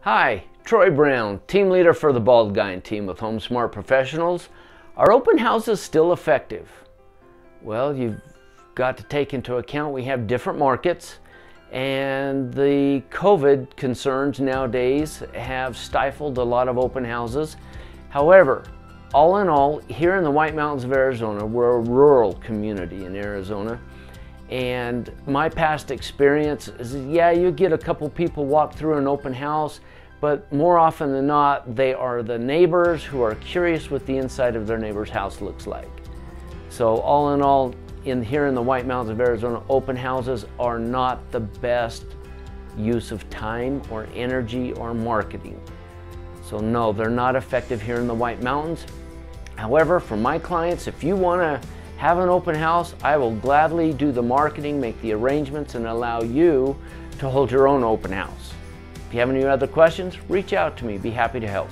Hi, Troy Brown, team leader for the Bald Guy team with Home Smart Professionals. Are open houses still effective? Well, you've got to take into account we have different markets, and the COVID concerns nowadays have stifled a lot of open houses. However, all in all, here in the White Mountains of Arizona, we're a rural community in Arizona. And my past experience is, yeah, you get a couple people walk through an open house, but more often than not, they are the neighbors who are curious what the inside of their neighbor's house looks like. So all in all, here in the White Mountains of Arizona, open houses are not the best use of time or energy or marketing. So no, they're not effective here in the White Mountains. However, for my clients, if you want to have an open house, I will gladly do the marketing, make the arrangements, and allow you to hold your own open house. If you have any other questions, reach out to me. Be happy to help.